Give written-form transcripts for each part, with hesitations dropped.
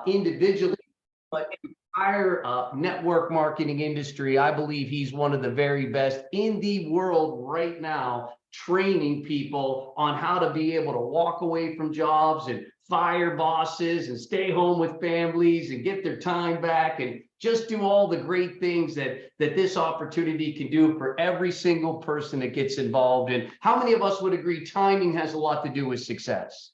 individually, but entire network marketing industry. I believe he's one of the very best in the world right now, training people on how to be able to walk away from jobs and fire bosses and stay home with families and get their time back and just do all the great things that this opportunity can do for every single person that gets involved. And how many of us would agree timing has a lot to do with success?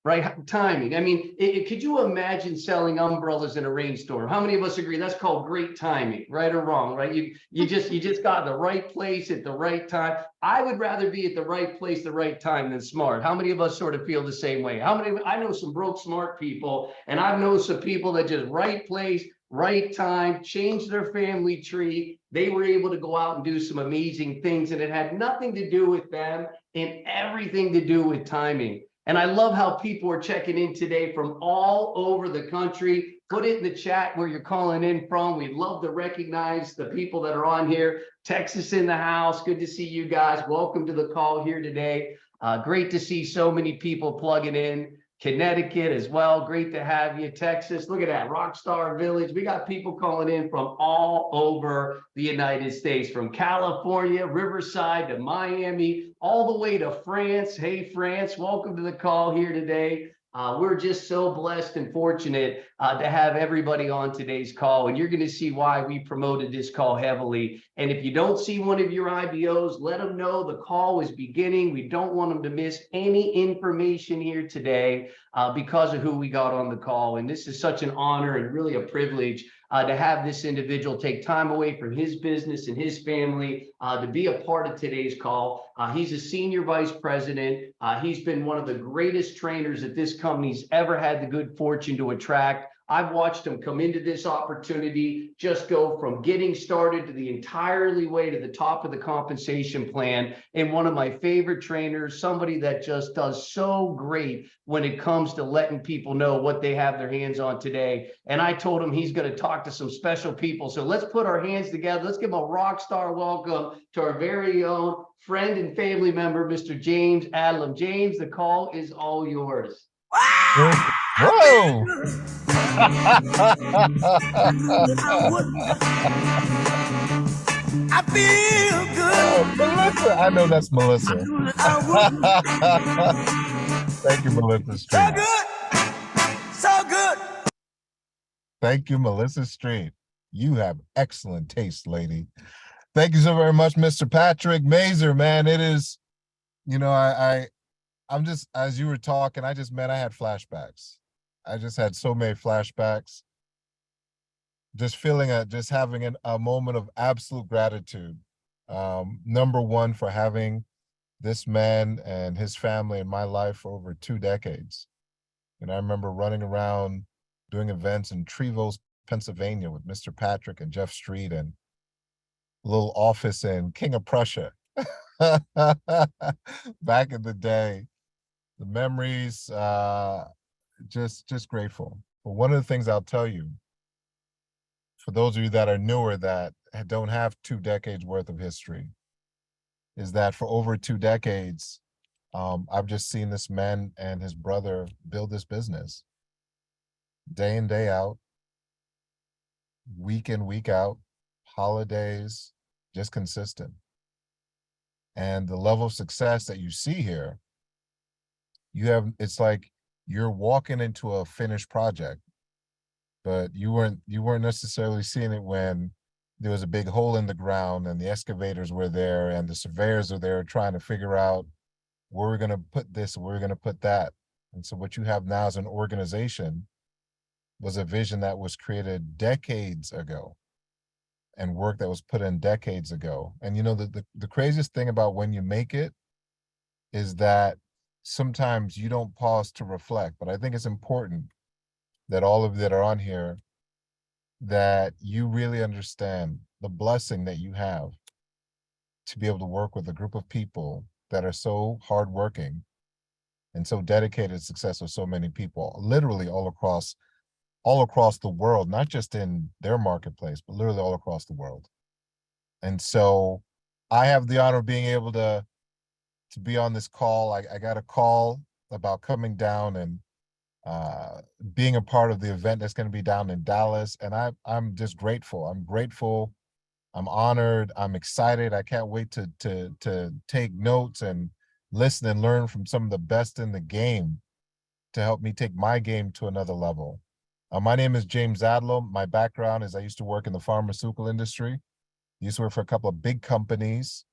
Right? Timing. I mean, could you imagine selling umbrellas in a rainstorm? How many of us agree that's called great timing, right or wrong, right? You just got the right place at the right time. I would rather be at the right place, the right time than smart. How many of us sort of feel the same way? How many? I know some broke smart people, and I've known some people that just right place, right time, changed their family tree. They were able to go out and do some amazing things, and it had nothing to do with them and everything to do with timing. And I love how people are checking in today from all over the country. Put it in the chat where you're calling in from. We'd love to recognize the people that are on here. Texas in the house. Good to see you guys. Welcome to the call here today. Great to see so many people plugging in. Connecticut as well. Great to have you. Texas. Look at that. Rockstar Village. We got people calling in from all over the United States, from California, Riverside to Miami, all the way to France. Hey, France, welcome to the call here today. We're just so blessed and fortunate to have everybody on today's call, and you're going to see why we promoted this call heavily. And if you don't see one of your IBOs, let them know the call is beginning. We don't want them to miss any information here today because of who we got on the call. And this is such an honor and really a privilege to have this individual take time away from his business and his family to be a part of today's call. He's a senior vice president. He's been one of the greatest trainers that this company's ever had the good fortune to attract. I've watched him come into this opportunity, just go from getting started to the entirely way to the top of the compensation plan. And one of my favorite trainers, somebody that just does so great when it comes to letting people know what they have their hands on today. And I told him he's going to talk to some special people. So let's put our hands together. Let's give a rock star welcome to our very own friend and family member, Mr. James ADLAM. James, the call is all yours. Whoa! I feel good. Melissa, I know that's Melissa. Thank you, Melissa Street. So good. So good. Thank you, Melissa Street. You have excellent taste, lady. Thank you so very much, Mr. Patrick Mazer, man. It is, you know, I'm just, as you were talking, I had flashbacks. I just had so many flashbacks. Just feeling just having a moment of absolute gratitude. Number one, for having this man and his family in my life for over 2 decades. And I remember running around doing events in Trevose, Pennsylvania with Mr. Patrick and Jeff Street, and a little office in King of Prussia. Back in the day, the memories, just grateful. But one of the things I'll tell you, for those of you that are newer, that don't have 2 decades worth of history, is that for over 2 decades, I've just seen this man and his brother build this business day in, day out, week in, week out, holidays, just consistent. And the level of success that you see here, it's like you're walking into a finished project, but you weren't necessarily seeing it when there was a big hole in the ground and the excavators were there and the surveyors are there trying to figure out where we're going to put this, where we're going to put that. And so what you have now as an organization was a vision that was created decades ago and work that was put in decades ago. And you know, the craziest thing about when you make it is that sometimes you don't pause to reflect, but I think it's important that all of you that are on here, that you really understand the blessing that you have to be able to work with a group of people that are so hardworking and so dedicated to success with so many people, literally all across the world, not just in their marketplace, but literally all across the world. And so I have the honor of being able to be on this call. I got a call about coming down and being a part of the event that's going to be down in Dallas. And I'm just grateful. I'm grateful. I'm honored. I'm excited. I can't wait to take notes and listen and learn from some of the best in the game to help me take my game to another level. My name is James ADLAM. My background is I used to work in the pharmaceutical industry. Used to work for a couple of big companies.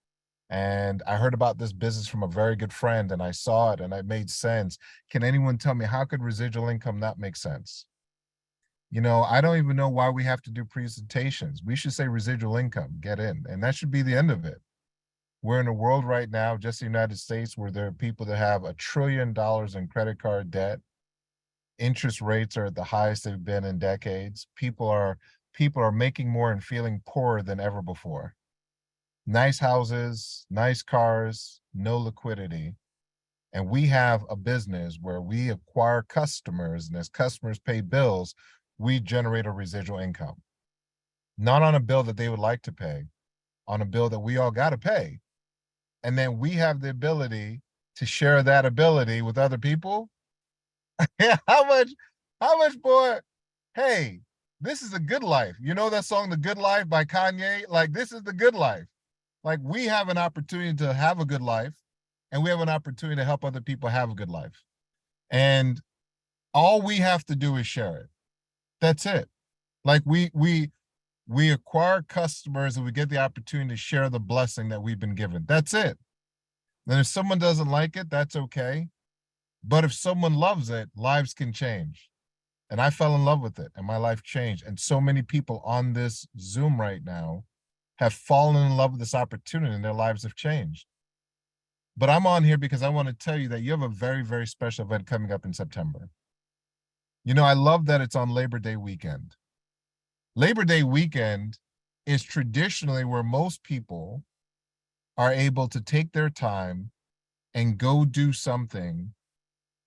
And I heard about this business from a very good friend, and I saw it and it made sense. Can anyone tell me, how could residual income not make sense? You know, I don't even know why we have to do presentations. We should say residual income, get in, and that should be the end of it. We're in a world right now, just the United States, where there are people that have $1 trillion in credit card debt. Interest rates are at the highest they've been in decades. People are making more and feeling poorer than ever before. Nice houses, nice cars, no liquidity. And we have a business where we acquire customers, and as customers pay bills, we generate a residual income. Not on a bill that they would like to pay, on a bill that we all got to pay. And then we have the ability to share that ability with other people. Yeah, how much, boy? Hey, this is a good life. You know that song, The Good Life by Kanye? Like, this is the good life. Like, we have an opportunity to have a good life, and we have an opportunity to help other people have a good life. And all we have to do is share it. That's it. Like, we acquire customers and we get the opportunity to share the blessing that we've been given. That's it. And if someone doesn't like it, that's okay. But if someone loves it, lives can change. And I fell in love with it and my life changed. And so many people on this Zoom right now have fallen in love with this opportunity and their lives have changed. But I'm on here because I want to tell you that you have a very, very special event coming up in September. You know, I love that it's on Labor Day weekend. Labor Day weekend is traditionally where most people are able to take their time and go do something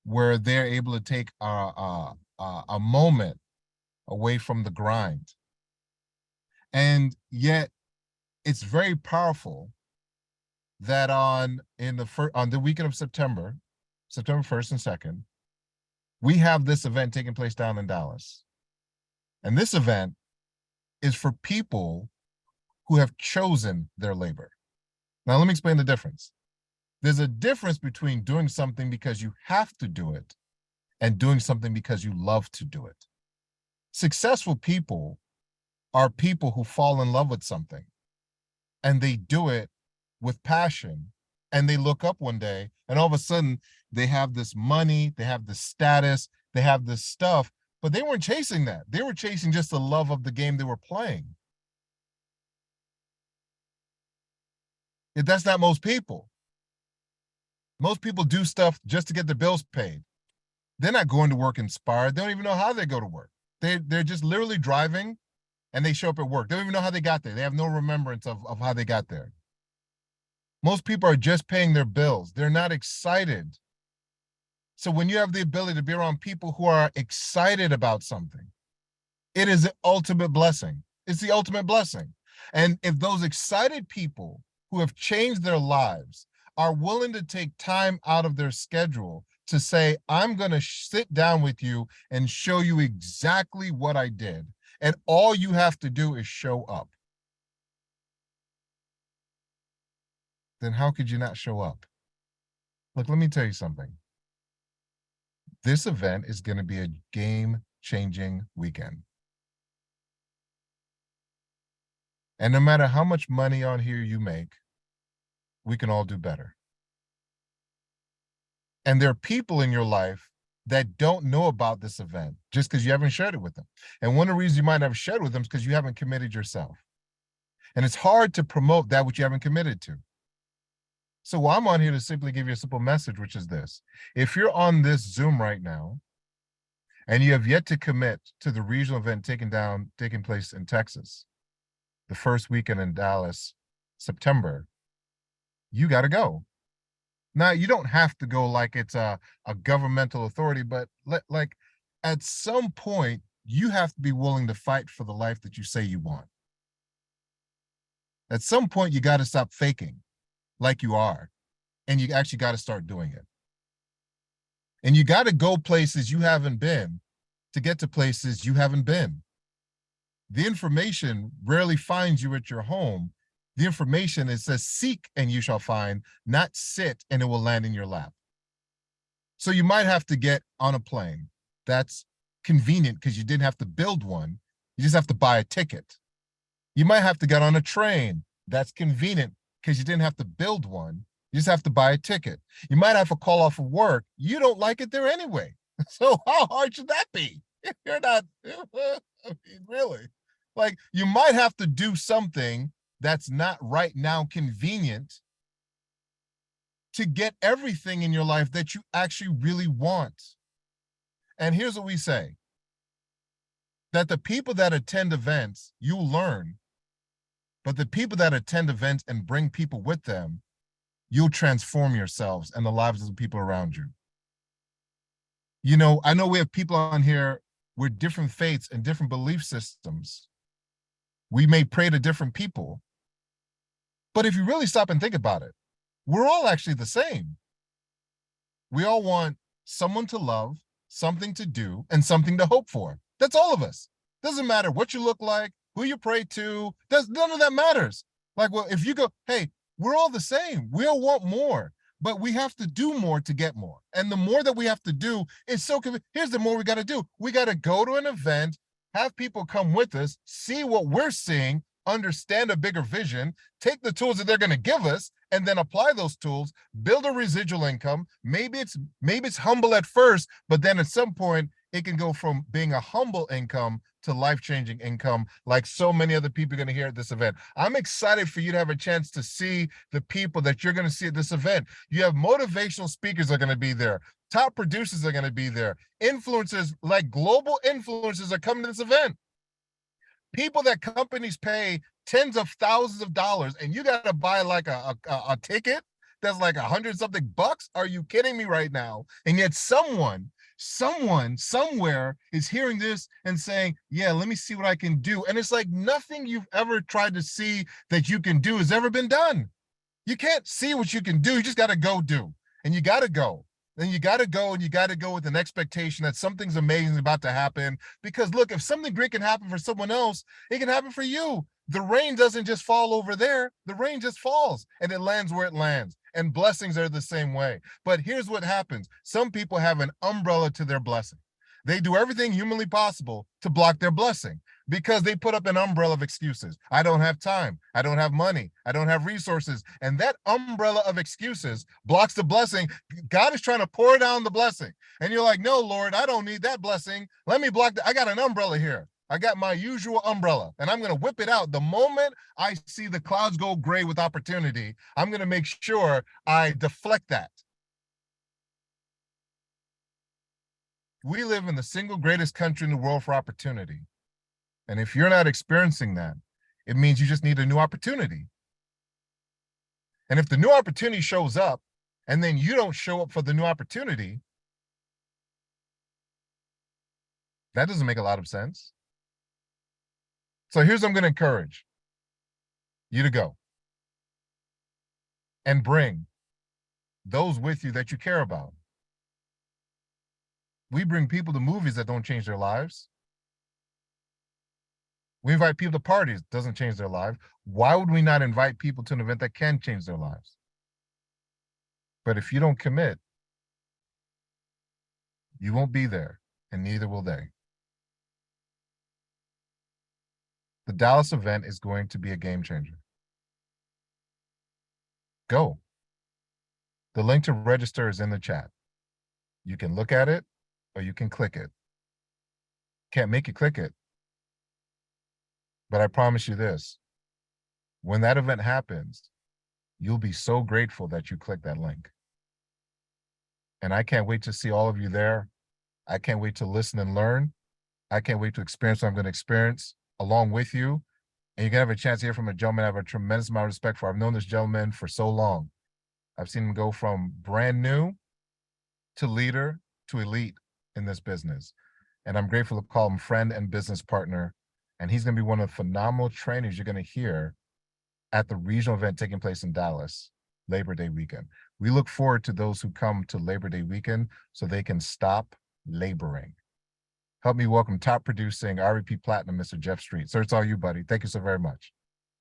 where they're able to take a moment away from the grind. And yet it's very powerful that on the weekend of September 1st and 2nd, we have this event taking place down in Dallas. And this event is for people who have chosen their labor. Now, let me explain the difference. There's a difference between doing something because you have to do it and doing something because you love to do it. Successful people are people who fall in love with something and they do it with passion, and they look up one day and all of a sudden they have this money, they have this status, they have this stuff, but they weren't chasing that. They were chasing just the love of the game they were playing. That's not most people. Most people do stuff just to get their bills paid. They're not going to work inspired. They don't even know how they go to work. They're just literally driving and they show up at work. They don't even know how they got there. They have no remembrance of how they got there. Most people are just paying their bills. They're not excited. So when you have the ability to be around people who are excited about something, it is the ultimate blessing. It's the ultimate blessing. And if those excited people who have changed their lives are willing to take time out of their schedule to say, I'm going to sit down with you and show you exactly what I did, and all you have to do is show up, then how could you not show up? Look, let me tell you something. This event is going to be a game-changing weekend. And no matter how much money on here you make, we can all do better. And there are people in your life that don't know about this event just because you haven't shared it with them. And one of the reasons you might not have shared with them is because you haven't committed yourself. And it's hard to promote that which you haven't committed to. So I'm on here to simply give you a simple message, which is this. If you're on this Zoom right now and you have yet to commit to the regional event taking place in Texas, the first weekend in Dallas, September, you got to go. Now, you don't have to go like it's a governmental authority, but like at some point, you have to be willing to fight for the life that you say you want. At some point, you got to stop faking like you are, and you actually got to start doing it. And you got to go places you haven't been to get to places you haven't been. The information rarely finds you at your home. The information, it says seek and you shall find, not sit and it will land in your lap. So you might have to get on a plane. That's convenient because you didn't have to build one. You just have to buy a ticket. You might have to get on a train. That's convenient because you didn't have to build one. You just have to buy a ticket. You might have to call off of work. You don't like it there anyway. So how hard should that be? If you're not, I mean, really, like you might have to do something that's not right now convenient to get everything in your life that you actually really want. And here's what we say, that the people that attend events, you learn, but the people that attend events and bring people with them, you'll transform yourselves and the lives of the people around you. You know, I know we have people on here with different faiths and different belief systems. We may pray to different people, but if you really stop and think about it, we're all actually the same. We all want someone to love, something to do, and something to hope for. That's all of us. Doesn't matter what you look like, who you pray to, none of that matters. Like, well, if you go, hey, we're all the same. We all want more, but we have to do more to get more. And the more that we have to do is so, here's the more we got to do. We got to go to an event, have people come with us, see what we're seeing, understand a bigger vision, take the tools that they're going to give us, and then apply those tools, build a residual income. Maybe it's humble at first, but then at some point it can go from being a humble income to life-changing income, like so many other people are going to hear at this event. I'm excited for you to have a chance to see the people that you're going to see at this event. You have motivational speakers are going to be there. Top producers are going to be there. Influencers, like global influencers, are coming to this event. People that companies pay tens of thousands of dollars, and you got to buy like a ticket that's like $100-something bucks. Are you kidding me right now? And yet someone somewhere is hearing this and saying, yeah, let me see what I can do. And it's like nothing you've ever tried to see that you can do has ever been done. You can't see what you can do. You just got to go do. And you got to go. Then you got to go, and you got to go with an expectation that something's amazing about to happen. Because look, if something great can happen for someone else, it can happen for you. The rain doesn't just fall over there. The rain just falls and it lands where it lands. And blessings are the same way. But here's what happens. Some people have an umbrella to their blessing. They do everything humanly possible to block their blessing because they put up an umbrella of excuses. I don't have time. I don't have money. I don't have resources. And that umbrella of excuses blocks the blessing. God is trying to pour down the blessing. And you're like, no, Lord, I don't need that blessing. Let me block that. I got an umbrella here. I got my usual umbrella, and I'm going to whip it out. The moment I see the clouds go gray with opportunity, I'm going to make sure I deflect that. We live in the single greatest country in the world for opportunity. And if you're not experiencing that, it means you just need a new opportunity. And if the new opportunity shows up and then you don't show up for the new opportunity, that doesn't make a lot of sense. So here's what I'm going to encourage you to go and bring those with you that you care about. We bring people to movies that don't change their lives. We invite people to parties, doesn't change their lives. Why would we not invite people to an event that can change their lives? But if you don't commit, you won't be there, and neither will they. The Dallas event is going to be a game changer. Go. The link to register is in the chat. You can look at it or you can click it. Can't make you click it. But I promise you this, when that event happens, you'll be so grateful that you clicked that link. And I can't wait to see all of you there. I can't wait to listen and learn. I can't wait to experience what I'm going to experience along with you. And you can have a chance to hear from a gentleman I have a tremendous amount of respect for. I've known this gentleman for so long. I've seen him go from brand new to leader to elite in this business. And I'm grateful to call him friend and business partner. And he's going to be one of the phenomenal trainers you're going to hear at the regional event taking place in Dallas. Labor Day weekend. We look forward to those who come to Labor Day weekend so they can stop laboring. Help me welcome top producing RVP Platinum, Mr. Jeff Street. Sir, it's all you, buddy. Thank you so very much.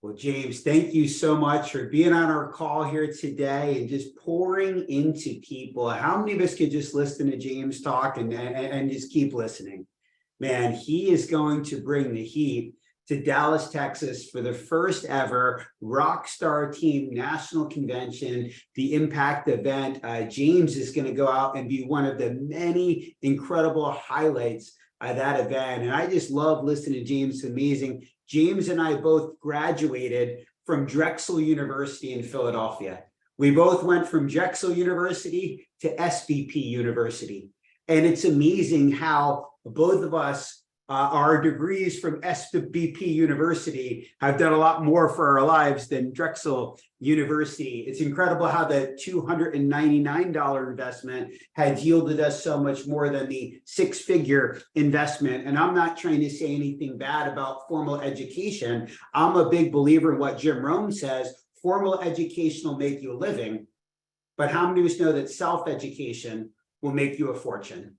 Well, James, thank you so much for being on our call here today and just pouring into people. How many of us could just listen to James talk and just keep listening? Man, he is going to bring the heat to Dallas, Texas for the first ever Rockstar Team National Convention, the Impact event. James is going to go out and be one of the many incredible highlights of that event. And I just love listening to James. It's amazing. James and I both graduated from Drexel University in Philadelphia. We both went from Drexel University to SVP University. And it's amazing how both of us, our degrees from SVP University have done a lot more for our lives than Drexel University. It's incredible how the $299 investment has yielded us so much more than the six-figure investment. And I'm not trying to say anything bad about formal education. I'm a big believer in what Jim Rohn says, formal education will make you a living, but how many of us know that self-education will make you a fortune?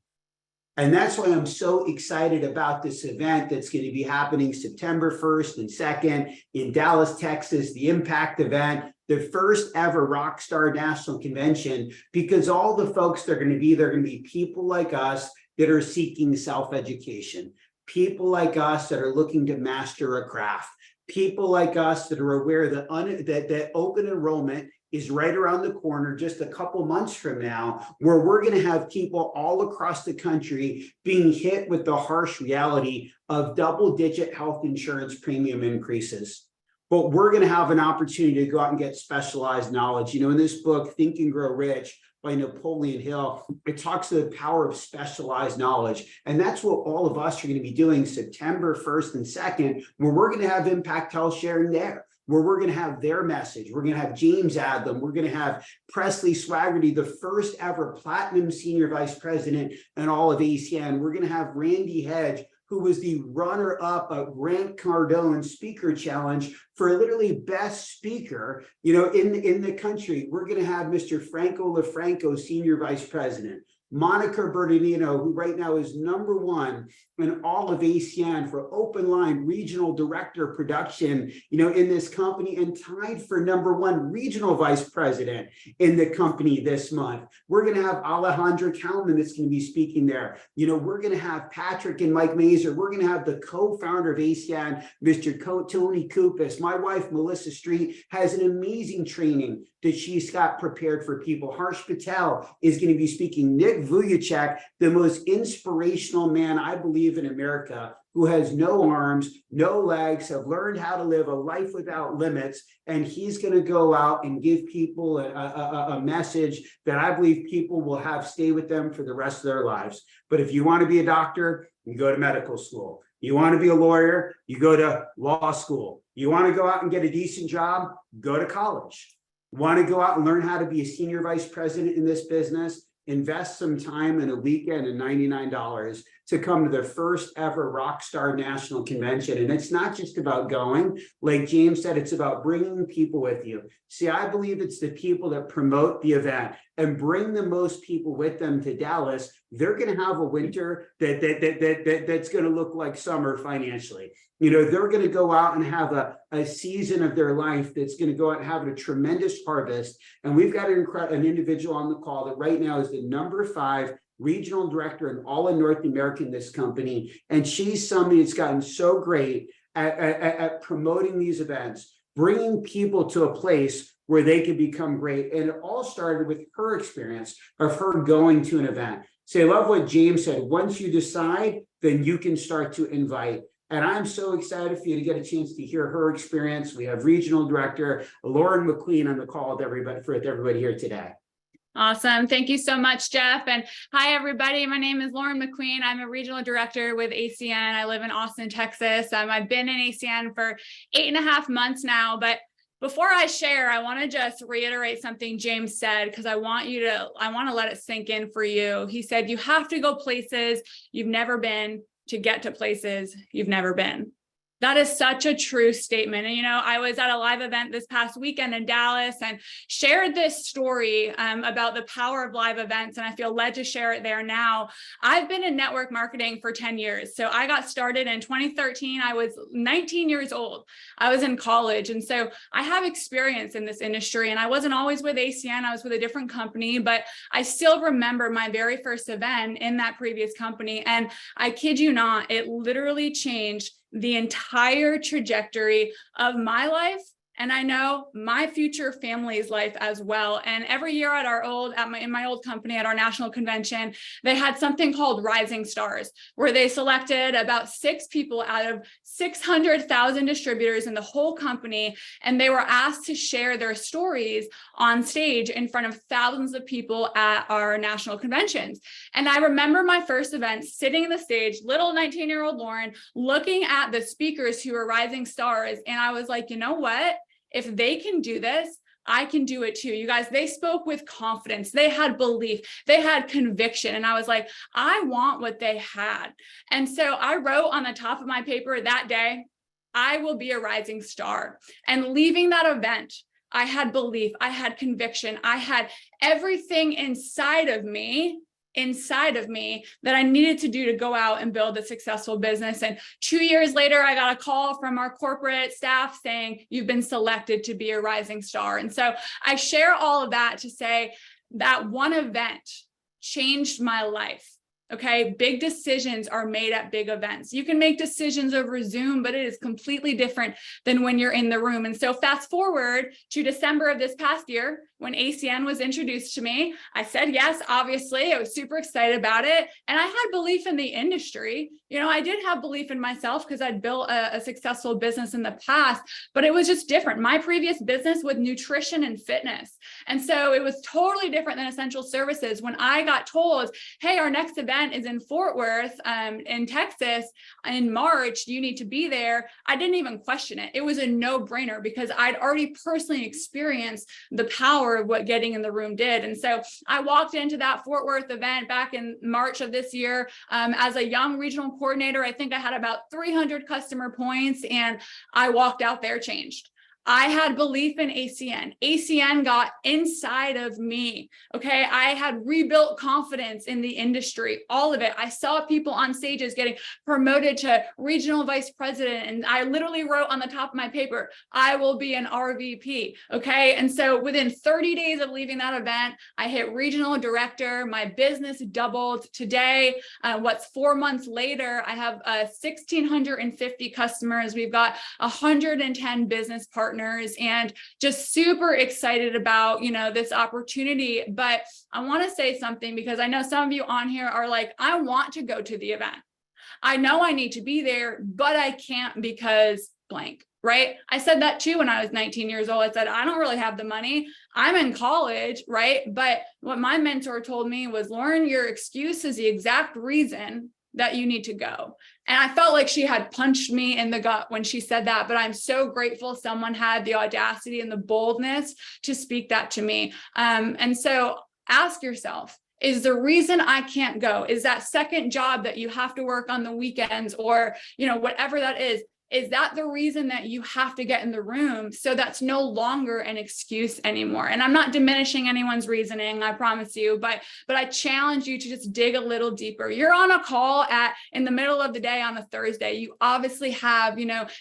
And that's why I'm so excited about this event that's going to be happening September 1st and 2nd in Dallas, Texas, the Impact event, the first ever Rockstar National Convention, because all the folks that are going to be there are going to be people like us that are seeking self-education, people like us that are looking to master a craft, people like us that are aware that open enrollment is right around the corner just a couple months from now, where we're going to have people all across the country being hit with the harsh reality of double-digit health insurance premium increases. But we're going to have an opportunity to go out and get specialized knowledge. You know, in this book, Think and Grow Rich by Napoleon Hill, it talks to the power of specialized knowledge. And that's what all of us are going to be doing September 1st and 2nd, where we're going to have Impact Health sharing there, where we're going to have their message. We're going to have James ADLAM. We're going to have Presley Swaggerty, the first ever Platinum Senior Vice President in all of ACN. We're going to have Randy Hedge, who was the runner-up of Grant Cardone Speaker Challenge for literally best speaker, you know, in the country. We're going to have Mr. Franco LaFranco, Senior Vice President. Monica Bernardino, who right now is #1 in all of ACN for Open Line Regional Director Production, you know, in this company, and tied for #1 Regional Vice President in the company this month. We're going to have Alejandra Kalman that's going to be speaking there. You know, we're going to have Patrick and Mike Mazur. We're going to have the co-founder of ACN, Mr. Tony Kupas. My wife, Melissa Street, has an amazing training that she's got prepared for people. Harsh Patel is going to be speaking. Nick Vujicic, the most inspirational man, I believe, in America, who has no arms, no legs, have learned how to live a life without limits. And he's going to go out and give people a message that I believe people will have stay with them for the rest of their lives. But if you want to be a doctor, you go to medical school. You want to be a lawyer, you go to law school. You want to go out and get a decent job, go to college. Want to go out and learn how to be a senior vice president in this business? Invest some time in a weekend and $99 to come to the first ever Rockstar National Convention. And it's not just about going, like James said, it's about bringing people with you. See, I believe it's the people that promote the event and bring the most people with them to Dallas. They're going to have a winter that's going to look like summer financially. You know, they're going to go out and have a season of their life that's going to go out and have a tremendous harvest. And we've got an individual on the call that right now is the #5 regional director in all of North America in this company. And she's somebody that's gotten so great at promoting these events, bringing people to a place where they can become great. And it all started with her experience of her going to an event. So I love what James said. Once you decide, then you can start to invite. And I'm so excited for you to get a chance to hear her experience. We have Regional Director Lauren McQueen on the call with everybody here today. Awesome. Thank you so much, Jeff. And hi, everybody. My name is Lauren McQueen. I'm a regional director with ACN. I live in Austin, Texas. I've been in ACN for 8.5 months now. But before I share, I want to just reiterate something James said, because I want to let it sink in for you. He said, you have to go places you've never been to get to places you've never been. That is such a true statement. And, I was at a live event this past weekend in Dallas and shared this story about the power of live events. And I feel led to share it there now. I've been in network marketing for 10 years. So I got started in 2013. I was 19 years old. I was in college. And so I have experience in this industry, and I wasn't always with ACN. I was with a different company, but I still remember my very first event in that previous company. And I kid you not, it literally changed the entire trajectory of my life, and I know my future family's life as well. And every year at in my old company, at our national convention, they had something called Rising Stars, where they selected about 6 people out of 600,000 distributors in the whole company, and they were asked to share their stories on stage in front of thousands of people at our national conventions. And I remember my first event, sitting in the stage, little 19-year-old Lauren, looking at the speakers who were rising stars, and I was like, you know what? If they can do this, I can do it too. You guys, they spoke with confidence. They had belief. They had conviction. And I was like, I want what they had. And so I wrote on the top of my paper that day, I will be a rising star. And leaving that event, I had belief. I had conviction. I had everything inside of me that I needed to do to go out and build a successful business. And 2 years later, I got a call from our corporate staff saying, you've been selected to be a rising star. And so I share all of that to say that one event changed my life. Okay, big decisions are made at big events. You can make decisions over Zoom, but it is completely different than when you're in the room. And so fast forward to December of this past year, when ACN was introduced to me, I said yes, obviously. I was super excited about it. And I had belief in the industry. I did have belief in myself because I'd built a successful business in the past, but it was just different. My previous business was nutrition and fitness. And so it was totally different than essential services. When I got told, hey, our next event is in Fort Worth, in Texas in March, you need to be there, I didn't even question it. It was a no-brainer because I'd already personally experienced the power of what getting in the room did. And so I walked into that Fort Worth event back in March of this year as a young regional coordinator. I think I had about 300 customer points, and I walked out there changed. I had belief in ACN. ACN got inside of me. Okay. I had rebuilt confidence in the industry, all of it. I saw people on stages getting promoted to regional vice president. And I literally wrote on the top of my paper, I will be an RVP. Okay. And so within 30 days of leaving that event, I hit regional director. My business doubled. Today, what's 4 months later, I have 1,650 customers. We've got 110 business partners, and just super excited about, this opportunity. But I want to say something, because I know some of you on here are like, I want to go to the event. I know I need to be there, but I can't because blank, right? I said that too when I was 19 years old. I said, I don't really have the money. I'm in college, right? But what my mentor told me was, Lauren, your excuse is the exact reason that you need to go. And I felt like she had punched me in the gut when she said that, but I'm so grateful someone had the audacity and the boldness to speak that to me. And so ask yourself, is the reason I can't go, is that second job that you have to work on the weekends, or, whatever that is that the reason that you have to get in the room? So that's no longer an excuse anymore. And I'm not diminishing anyone's reasoning, I promise you, but I challenge you to just dig a little deeper. You're on a call in the middle of the day on a Thursday. You obviously have,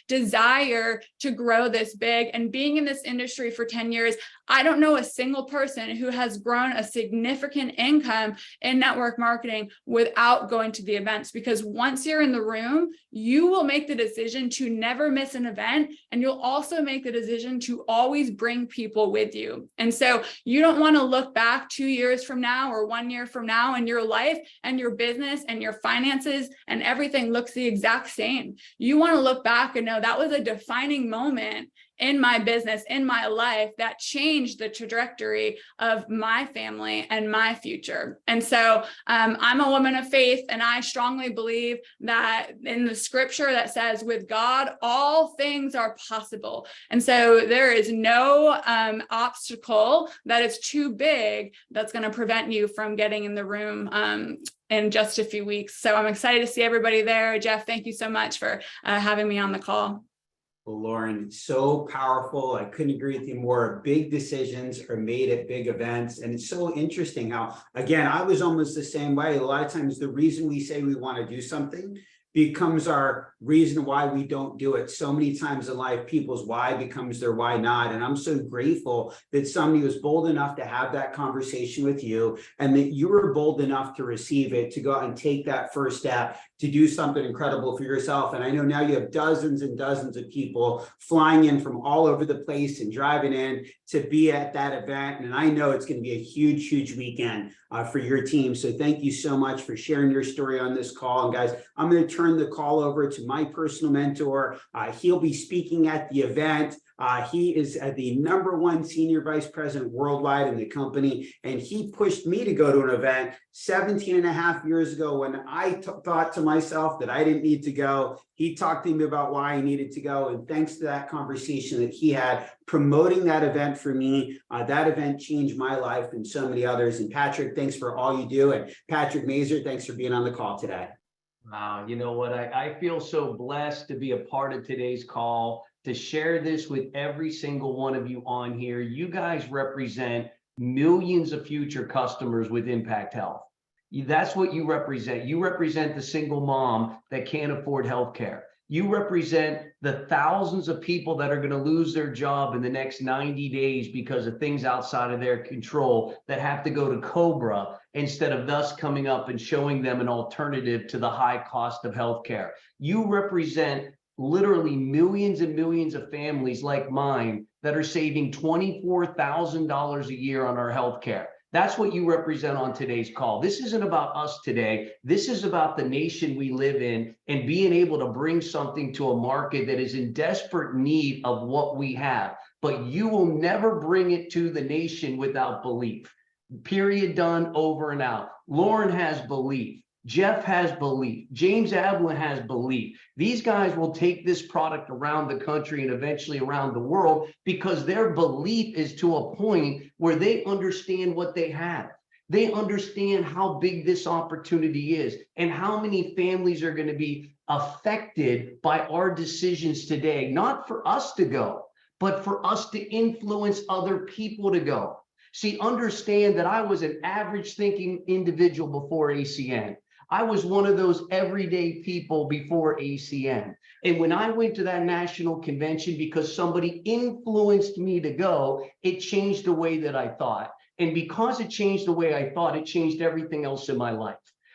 desire to grow this big. And being in this industry for 10 years, I don't know a single person who has grown a significant income in network marketing without going to the events, because once you're in the room, you will make the decision to never miss an event. And you'll also make the decision to always bring people with you. And so you don't want to look back 2 years from now or 1 year from now, and your life and your business and your finances and everything looks the exact same. You want to look back and know that was a defining moment in my business, in my life, that changed the trajectory of my family and my future. And so I'm a woman of faith, and I strongly believe that in the scripture that says, with God, all things are possible. And so there is no obstacle that is too big that's going to prevent you from getting in the room in just a few weeks. So I'm excited to see everybody there. Jeff, thank you so much for having me on the call. Well, Lauren, it's so powerful. I couldn't agree with you more. Big decisions are made at big events. And it's so interesting how, again, I was almost the same way. A lot of times the reason we say we want to do something becomes our reason why we don't do it. So many times in life, people's why becomes their why not. And I'm so grateful that somebody was bold enough to have that conversation with you, and that you were bold enough to receive it, to go out and take that first step to do something incredible for yourself. And I know now you have dozens and dozens of people flying in from all over the place and driving in to be at that event. And I know it's going to be a huge, huge weekend for your team. So thank you so much for sharing your story on this call. And guys, I'm going to turn the call over to my personal mentor. He'll be speaking at the event. He is the #1 senior vice president worldwide in the company. And he pushed me to go to an event 17 and a half years ago when I thought to myself that I didn't need to go. He talked to me about why I needed to go. And thanks to that conversation that he had promoting that event for me, that event changed my life and so many others. And Patrick, thanks for all you do. And Patrick Mazer, thanks for being on the call today. Wow, you know what? I feel so blessed to be a part of today's call, to share this with every single one of you on here. You guys represent millions of future customers with Impact Health. That's what you represent. You represent the single mom that can't afford healthcare. You represent the thousands of people that are going to lose their job in the next 90 days because of things outside of their control, that have to go to COBRA instead of thus coming up and showing them an alternative to the high cost of healthcare. You represent literally millions and millions of families like mine that are saving $24,000 a year on our healthcare. That's what you represent on today's call. This isn't about us today. This is about the nation we live in and being able to bring something to a market that is in desperate need of what we have. But you will never bring it to the nation without belief. Period, done, over and out. Lauren has belief. Jeff has belief. James ADLAM has belief. These guys will take this product around the country and eventually around the world because their belief is to a point where they understand what they have. They understand how big this opportunity is and how many families are going to be affected by our decisions today, not for us to go, but for us to influence other people to go. See, understand that I was an average thinking individual before ACN. I was one of those everyday people before ACN. And when I went to that national convention because somebody influenced me to go, it changed the way that I thought. And because it changed the way I thought, it changed everything else in my life.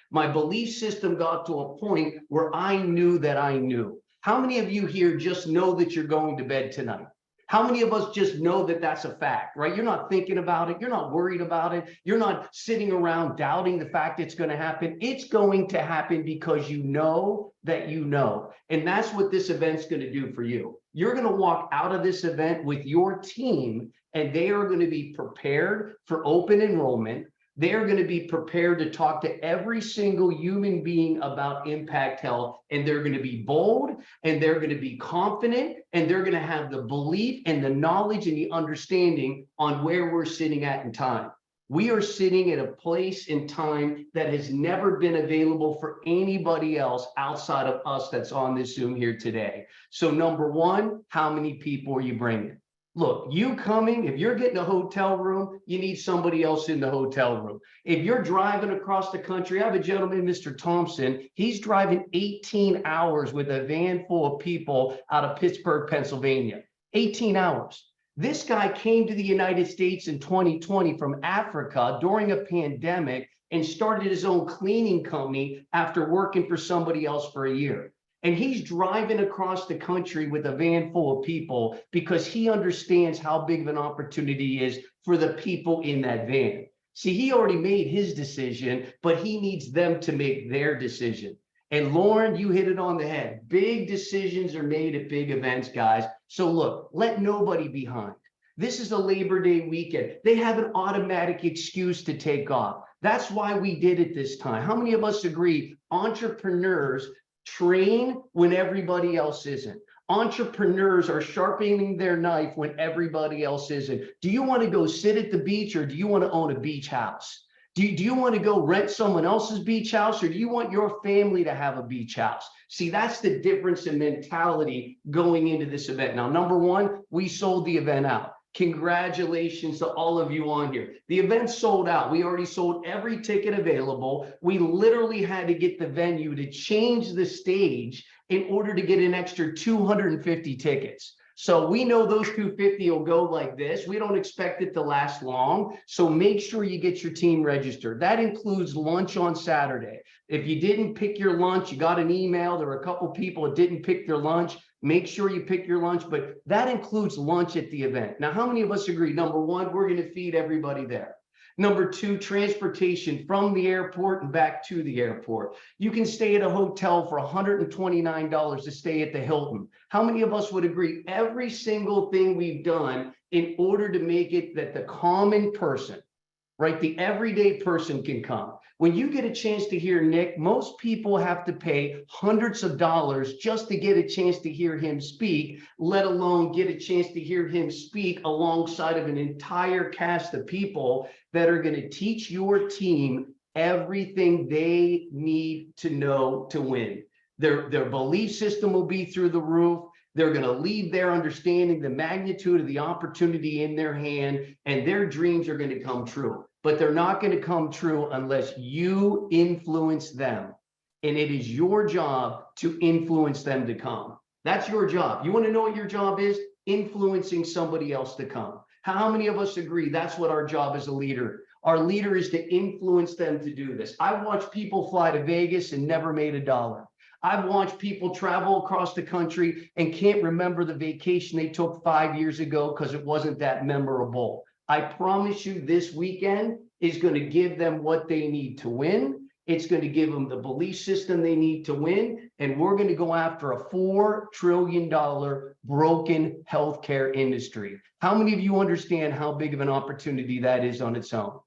My belief system got to a point where I knew that I knew. How many of you here just know that you're going to bed tonight? How many of us just know that that's a fact, right? You're not thinking about it. You're not worried about it. You're not sitting around doubting the fact it's going to happen. It's going to happen because you know that you know. And that's what this event's going to do for you. You're going to walk out of this event with your team, and they are going to be prepared for open enrollment. They're going to be prepared to talk to every single human being about Impact Health, and they're going to be bold, and they're going to be confident, and they're going to have the belief and the knowledge and the understanding on where we're sitting at in time. We are sitting at a place in time that has never been available for anybody else outside of us that's on this Zoom here today. So number one, how many people are you bringing? Look, you coming, if you're getting a hotel room, you need somebody else in the hotel room. If you're driving across the country, I have a gentleman, Mr. Thompson, he's driving 18 hours with a van full of people out of Pittsburgh, Pennsylvania. 18 hours. This guy came to the United States in 2020 from Africa during a pandemic and started his own cleaning company after working for somebody else for a year. And he's driving across the country with a van full of people because he understands how big of an opportunity is for the people in that van. See, he already made his decision, but he needs them to make their decision. And Lauren, you hit it on the head. Big decisions are made at big events, guys. So look, let nobody behind. This is a Labor Day weekend. They have an automatic excuse to take off. That's why we did it this time. How many of us agree entrepreneurs train when everybody else isn't? Entrepreneurs are sharpening their knife when everybody else isn't. Do you want to go sit at the beach, or do you want to own a beach house? Do you want to go rent someone else's beach house, or do you want your family to have a beach house? See, that's the difference in mentality going into this event. Now, number one, we sold the event out. Congratulations to all of you on here. The event sold out. We already sold every ticket available. We literally had to get the venue to change the stage in order to get an extra 250 tickets. So we know those 250 will go like this. We don't expect it to last long. So make sure you get your team registered. That includes lunch on Saturday. If you didn't pick your lunch, you got an email, there were a couple people that didn't pick their lunch. Make sure you pick your lunch, but that includes lunch at the event. Now, how many of us agree? Number one, we're going to feed everybody there. Number two, transportation from the airport and back to the airport. You can stay at a hotel for $129 to stay at the Hilton. How many of us would agree? Every single thing we've done in order to make it that the common person, right, the everyday person can come. When you get a chance to hear Nick, most people have to pay hundreds of dollars just to get a chance to hear him speak, let alone get a chance to hear him speak alongside of an entire cast of people that are going to teach your team everything they need to know to win. Their belief system will be through the roof. They're going to leave there understanding the magnitude of the opportunity in their hand, and their dreams are going to come true. But they're not going to come true unless you influence them. And it is your job to influence them to come. That's your job. You want to know what your job is? Influencing somebody else to come. How many of us agree that's what our job as a leader? Our leader is to influence them to do this. I've watched people fly to Vegas and never made $1. I've watched people travel across the country and can't remember the vacation they took 5 years ago because it wasn't that memorable. I promise you this weekend is going to give them what they need to win. It's going to give them the belief system they need to win. And we're going to go after a $4 trillion broken healthcare industry. How many of you understand how big of an opportunity that is on its own?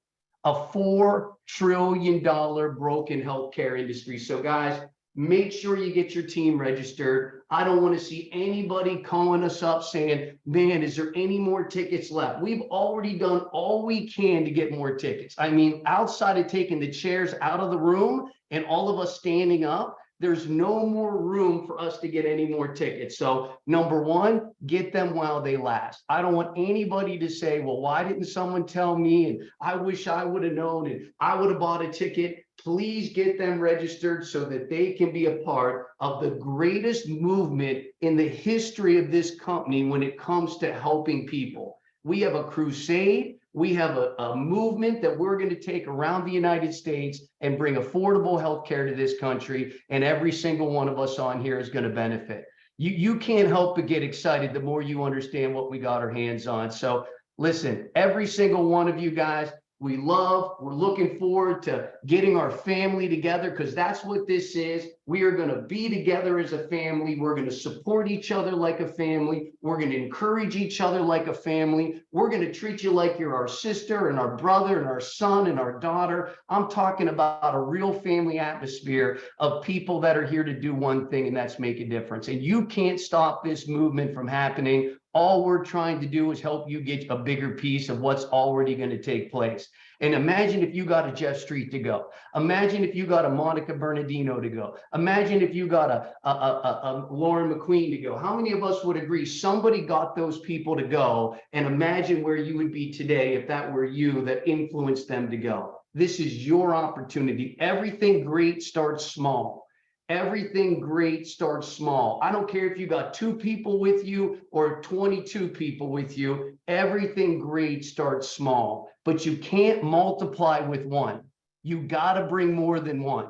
A $4 trillion broken healthcare industry. So guys, make sure you get your team registered. I don't want to see anybody calling us up saying, man, is there any more tickets left? We've already done all we can to get more tickets. I mean, outside of taking the chairs out of the room and all of us standing up, there's no more room for us to get any more tickets. So number one, get them while they last. I don't want anybody to say, well, why didn't someone tell me? And I wish I would have known, and I would have bought a ticket. Please get them registered so that they can be a part of the greatest movement in the history of this company when it comes to helping people. We have a crusade. We have a movement that we're going to take around the United States and bring affordable health care to this country. And every single one of us on here is going to benefit. You can't help but get excited the more you understand what we got our hands on. So listen, every single one of you guys, we're looking forward to getting our family together, because that's what this is. We are going to be together as a family. We're going to support each other like a family. We're going to encourage each other like a family. We're going to treat you like you're our sister and our brother and our son and our daughter. I'm talking about a real family atmosphere of people that are here to do one thing, and that's make a difference. And you can't stop this movement from happening. All we're trying to do is help you get a bigger piece of what's already going to take place. And imagine if you got a Jeff Street to go. Imagine if you got a Monica Bernardino to go. Imagine if you got a Lauren McQueen to go. How many of us would agree somebody got those people to go? And imagine where you would be today if that were you that influenced them to go. This is your opportunity. Everything great starts small. Everything great starts small. I don't care if you got 2 people with you or 22 people with you. Everything great starts small, but you can't multiply with 1. You got to bring more than 1.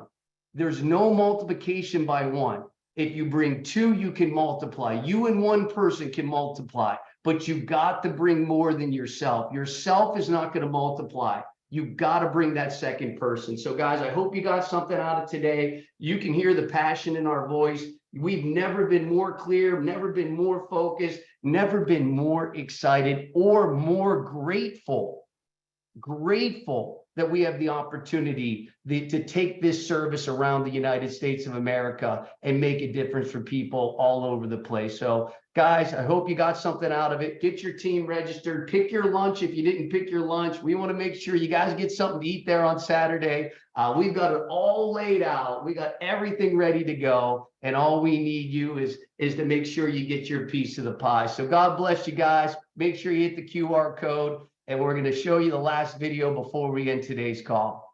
There's no multiplication by 1. If you bring 2, you can multiply. You and 1 person can multiply, but you got to bring more than yourself. Yourself is not going to multiply. You've got to bring that second person. So guys, I hope you got something out of today. You can hear the passion in our voice. We've never been more clear, never been more focused, never been more excited or more grateful that we have the opportunity to take this service around the United States of America and make a difference for people all over the place. So guys, I hope you got something out of it. Get your team registered, pick your lunch. If you didn't pick your lunch, we want to make sure you guys get something to eat there on Saturday. We've got it all laid out. We got everything ready to go. And all we need you is to make sure you get your piece of the pie. So God bless you guys. Make sure you hit the QR code. And we're going to show you the last video before we end today's call.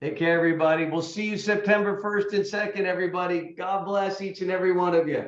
Take care, everybody. We'll see you September 1st and 2nd, everybody. God bless each and every one of you.